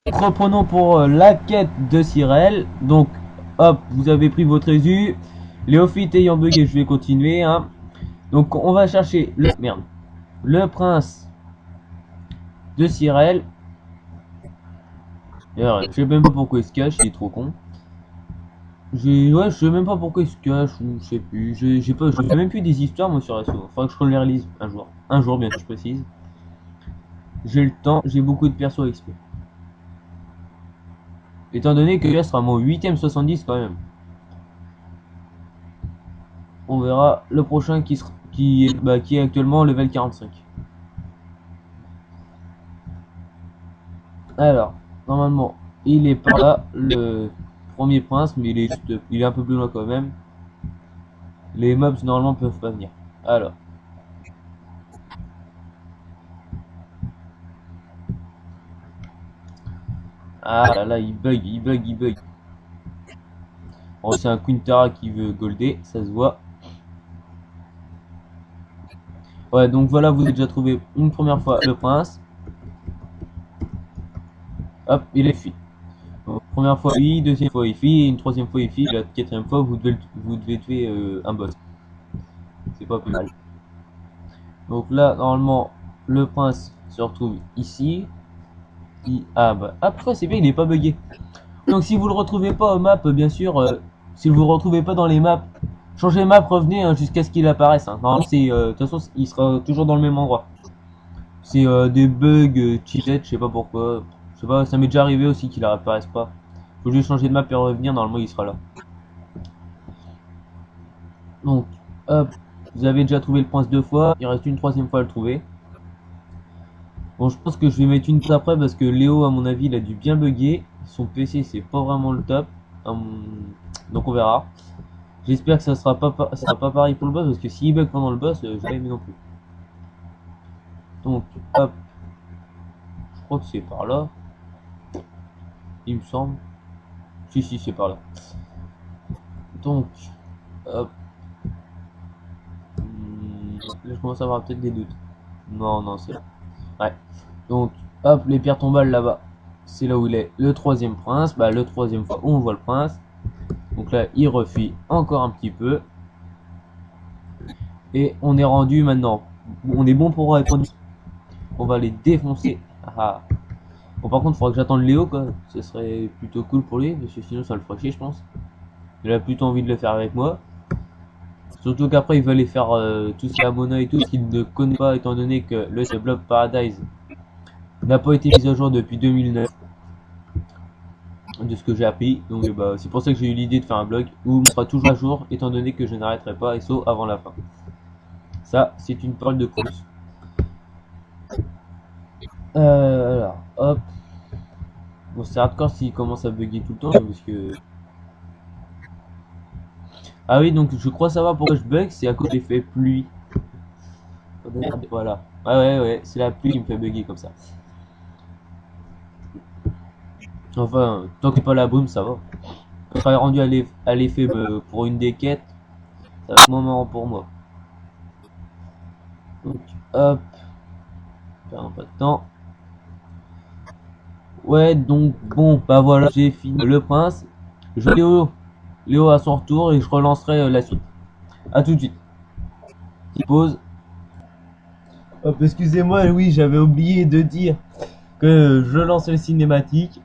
Reprenons pour la quête de Cyril. Donc, hop, vous avez pris votre résu. Léophyte ayant bugué, je vais continuer. Hein. Donc, on va chercher le prince de Cyril. D'ailleurs, je sais même pas pourquoi il se cache, il est trop con. Ouais, je sais même pas pourquoi il se cache ou je sais plus. J'ai pas, je fais même plus des histoires moi sur SO. Faudra que je les relise un jour. Un jour, bien sûr, je précise. J'ai le temps, j'ai beaucoup de persos XP. Étant donné que là sera mon 8ème 70 quand même. On verra le prochain qui est actuellement level 45. Alors, normalement, il est par là, le premier prince, mais il est un peu plus loin quand même. Les mobs normalement peuvent pas venir. Alors. Ah là là, il bug. Bon, c'est un Quintara qui veut golder, ça se voit. Ouais, donc voilà, vous avez déjà trouvé une première fois le prince. Hop, il est fui. Donc, première fois il, deuxième fois il fuit, une troisième fois il fuit, la quatrième fois vous devez tuer un boss. C'est pas plus mal. Donc là, normalement, le prince se retrouve ici. Ah bah, après c'est bien, il est pas bugué. Donc si vous le retrouvez pas au map, bien sûr, si vous le retrouvez pas dans les maps, changez map, revenez hein, jusqu'à ce qu'il apparaisse. Hein. Normalement, de toute façon, il sera toujours dans le même endroit. C'est des bugs, cheated, je sais pas pourquoi. Je sais pas, ça m'est déjà arrivé aussi qu'il apparaisse pas. Faut juste changer de map et revenir, normalement il sera là. Donc, hop, vous avez déjà trouvé le prince 2 fois, il reste une troisième fois à le trouver. Bon, je pense que je vais mettre une pause après parce que Léo, à mon avis, il a dû bien bugger. Son PC, c'est pas vraiment le top. Donc on verra. J'espère que ça sera pas pareil pour le boss parce que s'il bug pendant le boss, je pas aimé non plus. Donc, hop, je crois que c'est par là. Il me semble. Si, c'est par là. Donc, hop. Là, je commence à avoir peut-être des doutes. Non, c'est là. Ouais. Donc, hop, les pierres tombales là-bas. C'est là où il est le troisième prince. Bah, le troisième fois où on voit le prince. Donc là, il refuit encore un petit peu. Et on est rendu maintenant. On est bon pour répondre. On va les défoncer. Ah. Bon, par contre, il faudra que j'attende Léo, quoi. Ce serait plutôt cool pour lui, parce que sinon, ça le ferait chier, je pense. Il a plutôt envie de le faire avec moi. Surtout qu'après, il va aller faire tout ce qui est Amona et tout, ce qu'il ne connaît pas, étant donné que le Blob Paradise n'a pas été mis à jour depuis 2009. De ce que j'ai appris. Donc, bah, c'est pour ça que j'ai eu l'idée de faire un blog où on sera toujours à jour, étant donné que je n'arrêterai pas SO avant la fin. Ça, c'est une parole de course. Alors, hop. Bon, c'est hardcore s'il commence à bugger tout le temps, parce que... Ah oui, donc je crois savoir pourquoi je bug, c'est à cause de l'effet pluie. Voilà. Ouais, c'est la pluie qui me fait bugger comme ça. Enfin, tant que pas la brume, ça va. Je serai rendu à l'effet pour une des quêtes, ça va être moins marrant pour moi. Donc, hop. Perdons pas de temps. Ouais, donc bon, bah voilà, j'ai fini le prince. Je Léo à son retour et je relancerai la suite. A tout de suite. Petite pause. Hop, excusez-moi, oui, j'avais oublié de dire que je lançais le cinématique.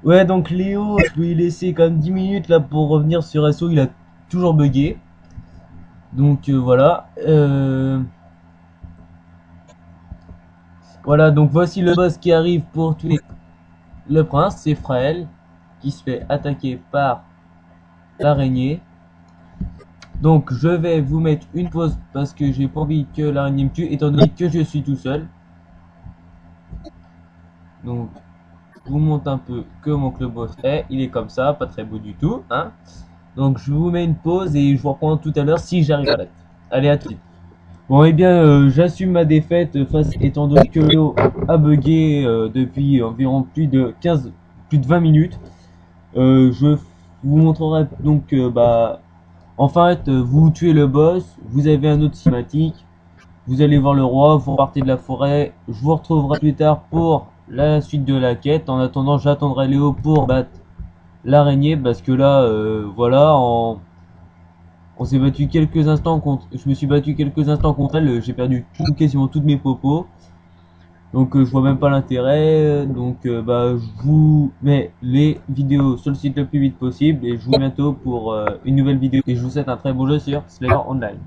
Ouais, donc Léo, je lui ai laissé quand même 10 minutes là pour revenir sur SO, il a toujours bugué. Donc voilà. Voilà, donc voici le boss qui arrive pour tuer le prince, c'est Fraël, qui se fait attaquer par l'araignée. Donc je vais vous mettre une pause parce que j'ai pas envie que l'araignée me tue, étant donné que je suis tout seul. Donc je vous montre un peu comment que le boss est, il est comme ça, pas très beau du tout, hein. Donc je vous mets une pause et je vous reprends tout à l'heure si j'arrive à l'être. Allez, à tout de suite. Bon, et bien j'assume ma défaite étant donné que Léo a bugué depuis environ plus de 20 minutes. Je vous montrerai donc en fait vous tuez le boss, vous avez un autre cinématique, vous allez voir le roi, vous repartez de la forêt, je vous retrouverai plus tard pour la suite de la quête. En attendant, j'attendrai Léo pour battre l'araignée parce que là, voilà, on s'est battu quelques instants contre, je me suis battu quelques instants contre elle, j'ai perdu quasiment toutes mes popos. Donc je vois même pas l'intérêt. Donc bah je vous mets les vidéos sur le site le plus vite possible et je vous dis à bientôt pour une nouvelle vidéo et je vous souhaite un très beau jeu sur Slayer Online.